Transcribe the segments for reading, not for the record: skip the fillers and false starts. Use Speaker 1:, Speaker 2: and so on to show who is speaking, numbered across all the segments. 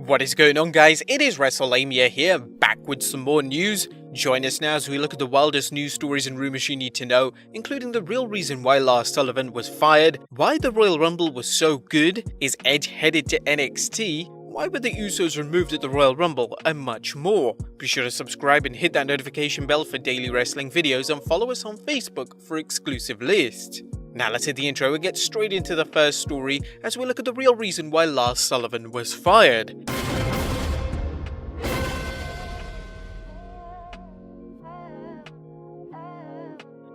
Speaker 1: What is going on, guys? It is Wrestlelamia here, back with some more news. Join us now as we look at the wildest news stories and rumors you need to know, including the real reason why Lars Sullivan was fired, why the Royal Rumble was so good, is Edge headed to NXT, why were the Usos removed at the Royal Rumble, and much more. Be sure to subscribe and hit that notification bell for daily wrestling videos, and follow us on Facebook for exclusive lists. Now let's hit the intro and get straight into the first story as we look at the real reason why Lars Sullivan was fired.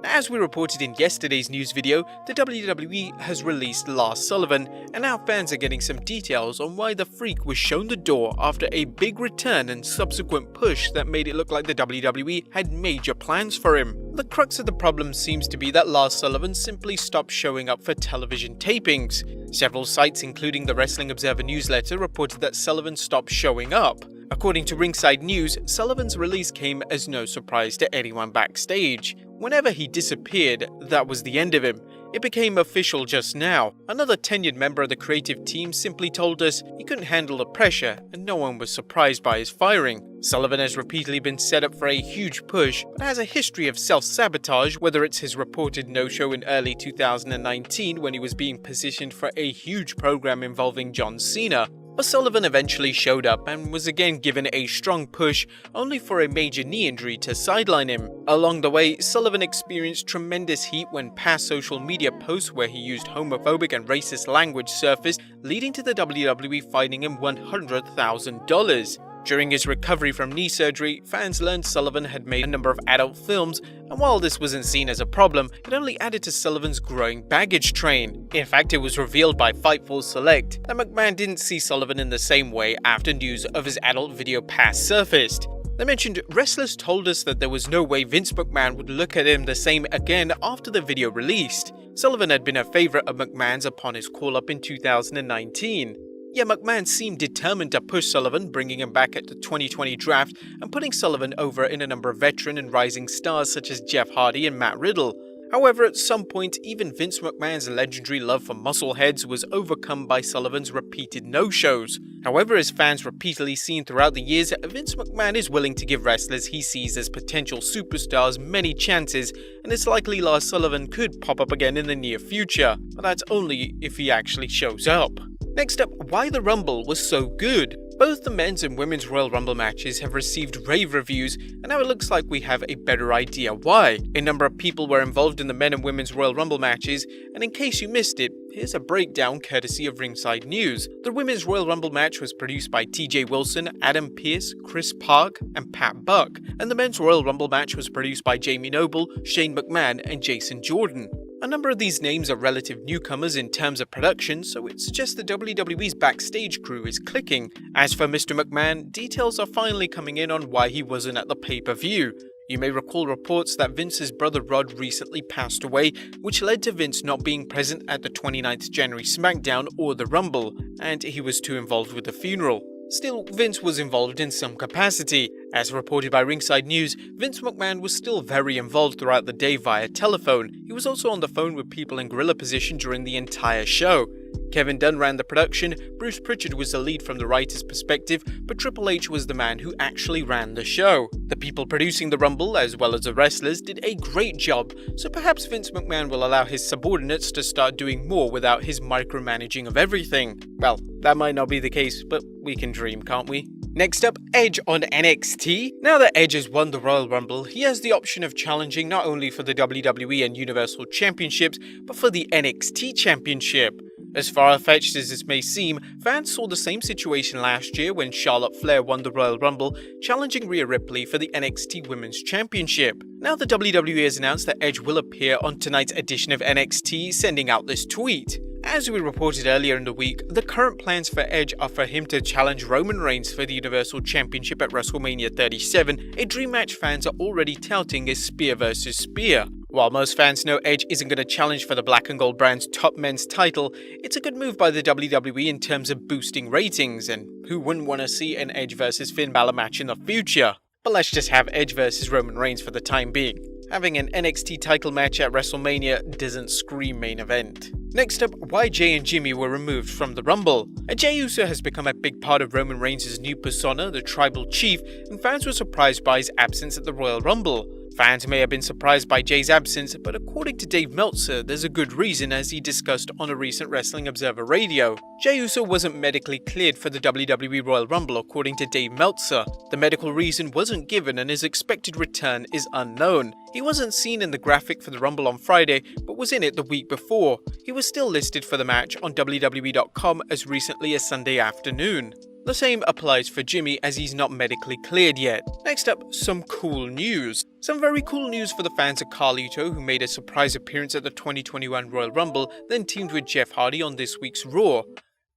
Speaker 1: As we reported in yesterday's news video, the WWE has released Lars Sullivan, and now fans are getting some details on why the Freak was shown the door after a big return and subsequent push that made it look like the WWE had major plans for him. The crux of the problem seems to be that Lars Sullivan simply stopped showing up for television tapings. Several sites, including the Wrestling Observer newsletter, reported that Sullivan stopped showing up. According to Ringside News, Sullivan's release came as no surprise to anyone backstage. Whenever he disappeared, that was the end of him. It became official just now. Another tenured member of the creative team simply told us he couldn't handle the pressure, and no one was surprised by his firing. Sullivan has repeatedly been set up for a huge push, but has a history of self-sabotage, whether it's his reported no-show in early 2019 when he was being positioned for a huge program involving John Cena. But Sullivan eventually showed up and was again given a strong push, only for a major knee injury to sideline him. Along the way, Sullivan experienced tremendous heat when past social media posts where he used homophobic and racist language surfaced, leading to the WWE fining him $100,000. During his recovery from knee surgery, fans learned Sullivan had made a number of adult films, and while this wasn't seen as a problem, it only added to Sullivan's growing baggage train. In fact, it was revealed by Fightful Select that McMahon didn't see Sullivan in the same way after news of his adult video past surfaced. They mentioned, "Wrestlers told us that there was no way Vince McMahon would look at him the same again after the video released." Sullivan had been a favorite of McMahon's upon his call-up in 2019. Yet McMahon seemed determined to push Sullivan, bringing him back at the 2020 draft and putting Sullivan over in a number of veteran and rising stars such as Jeff Hardy and Matt Riddle. However, at some point, even Vince McMahon's legendary love for muscleheads was overcome by Sullivan's repeated no-shows. However, as fans repeatedly seen throughout the years, Vince McMahon is willing to give wrestlers he sees as potential superstars many chances, and it's likely Lars Sullivan could pop up again in the near future, but that's only if he actually shows up. Next up, why the Rumble was so good. Both the men's and women's Royal Rumble matches have received rave reviews, and now it looks like we have a better idea why. A number of people were involved in the men and women's Royal Rumble matches, and in case you missed it, here's a breakdown courtesy of Ringside News. The women's Royal Rumble match was produced by TJ Wilson, Adam Pearce, Chris Park, and Pat Buck, and the men's Royal Rumble match was produced by Jamie Noble, Shane McMahon, and Jason Jordan. A number of these names are relative newcomers in terms of production, so it suggests the WWE's backstage crew is clicking. As for Mr. McMahon, details are finally coming in on why he wasn't at the pay-per-view. You may recall reports that Vince's brother Rod recently passed away, which led to Vince not being present at the 29th January SmackDown or the Rumble, and he was too involved with the funeral. Still, Vince was involved in some capacity. As reported by Ringside News, Vince McMahon was still very involved throughout the day via telephone. He was also on the phone with people in gorilla position during the entire show. Kevin Dunn ran the production, Bruce Pritchard was the lead from the writer's perspective, but Triple H was the man who actually ran the show. The people producing the Rumble, as well as the wrestlers, did a great job, so perhaps Vince McMahon will allow his subordinates to start doing more without his micromanaging of everything. Well, that might not be the case, but we can dream, can't we? Next up, Edge on NXT. Now that Edge has won the Royal Rumble, he has the option of challenging not only for the WWE and Universal Championships, but for the NXT Championship. As far-fetched as this may seem, fans saw the same situation last year when Charlotte Flair won the Royal Rumble, challenging Rhea Ripley for the NXT Women's Championship. Now the WWE has announced that Edge will appear on tonight's edition of NXT, sending out this tweet. As we reported earlier in the week, the current plans for Edge are for him to challenge Roman Reigns for the Universal Championship at WrestleMania 37, a dream match fans are already touting as spear versus spear. While most fans know Edge isn't going to challenge for the Black and Gold brand's top men's title, it's a good move by the WWE in terms of boosting ratings, and who wouldn't want to see an Edge vs Finn Balor match in the future? But let's just have Edge vs Roman Reigns for the time being. Having an NXT title match at WrestleMania doesn't scream main event. Next up, why Jey and Jimmy were removed from the Rumble. Jey Uso has become a big part of Roman Reigns' new persona, the Tribal Chief, and fans were surprised by his absence at the Royal Rumble. Fans may have been surprised by Jey's absence, but according to Dave Meltzer, there's a good reason, as he discussed on a recent Wrestling Observer Radio. Jey Uso wasn't medically cleared for the WWE Royal Rumble according to Dave Meltzer. The medical reason wasn't given and his expected return is unknown. He wasn't seen in the graphic for the Rumble on Friday, but was in it the week before. He was still listed for the match on WWE.com as recently as Sunday afternoon. The same applies for Jimmy, as he's not medically cleared yet. Next up, some cool news. Some very cool news for the fans of Carlito, who made a surprise appearance at the 2021 Royal Rumble, then teamed with Jeff Hardy on this week's Raw.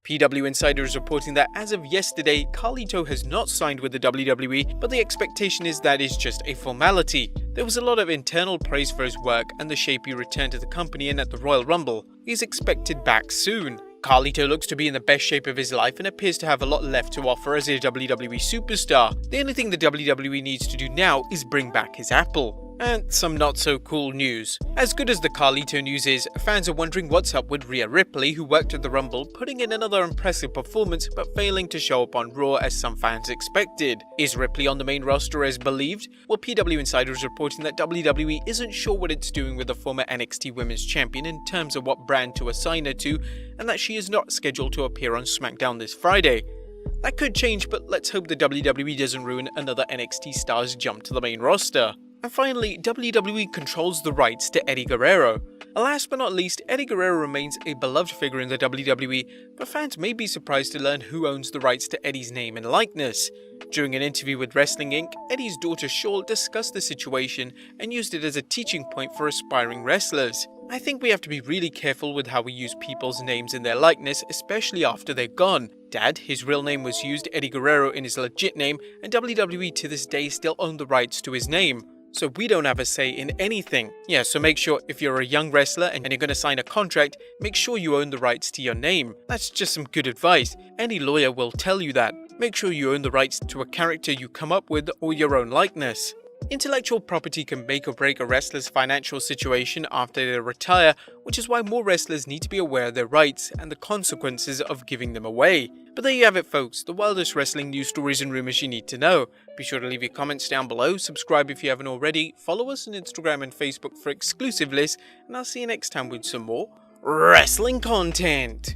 Speaker 1: PW Insider is reporting that as of yesterday, Carlito has not signed with the WWE, but the expectation is that is just a formality. There was a lot of internal praise for his work and the shape he returned to the company in at the Royal Rumble. He's expected back soon. Carlito looks to be in the best shape of his life and appears to have a lot left to offer as a WWE superstar. The only thing the WWE needs to do now is bring back his apple. And some not so cool news. As good as the Carlito news is, fans are wondering what's up with Rhea Ripley, who worked at the Rumble, putting in another impressive performance but failing to show up on Raw as some fans expected. Is Ripley on the main roster as believed? Well, PW Insider is reporting that WWE isn't sure what it's doing with the former NXT Women's Champion in terms of what brand to assign her to, and that she is not scheduled to appear on SmackDown this Friday. That could change, but let's hope the WWE doesn't ruin another NXT star's jump to the main roster. And finally, WWE controls the rights to Eddie Guerrero. Last but not least, Eddie Guerrero remains a beloved figure in the WWE, but fans may be surprised to learn who owns the rights to Eddie's name and likeness. During an interview with Wrestling Inc., Eddie's daughter Shaul discussed the situation and used it as a teaching point for aspiring wrestlers. I think we have to be really careful with how we use people's names and their likeness, especially after they're gone. Dad, his real name was used, Eddie Guerrero, in his legit name, and WWE to this day still own the rights to his name. So we don't have a say in anything. Yeah, so make sure if you're a young wrestler and you're going to sign a contract, make sure you own the rights to your name. That's just some good advice. Any lawyer will tell you that. Make sure you own the rights to a character you come up with or your own likeness. Intellectual property can make or break a wrestler's financial situation after they retire, which is why more wrestlers need to be aware of their rights and the consequences of giving them away. But there you have it, folks, the wildest wrestling news stories and rumors you need to know. Be sure to leave your comments down below, subscribe if you haven't already, follow us on Instagram and Facebook for exclusive lists, and I'll see you next time with some more wrestling content.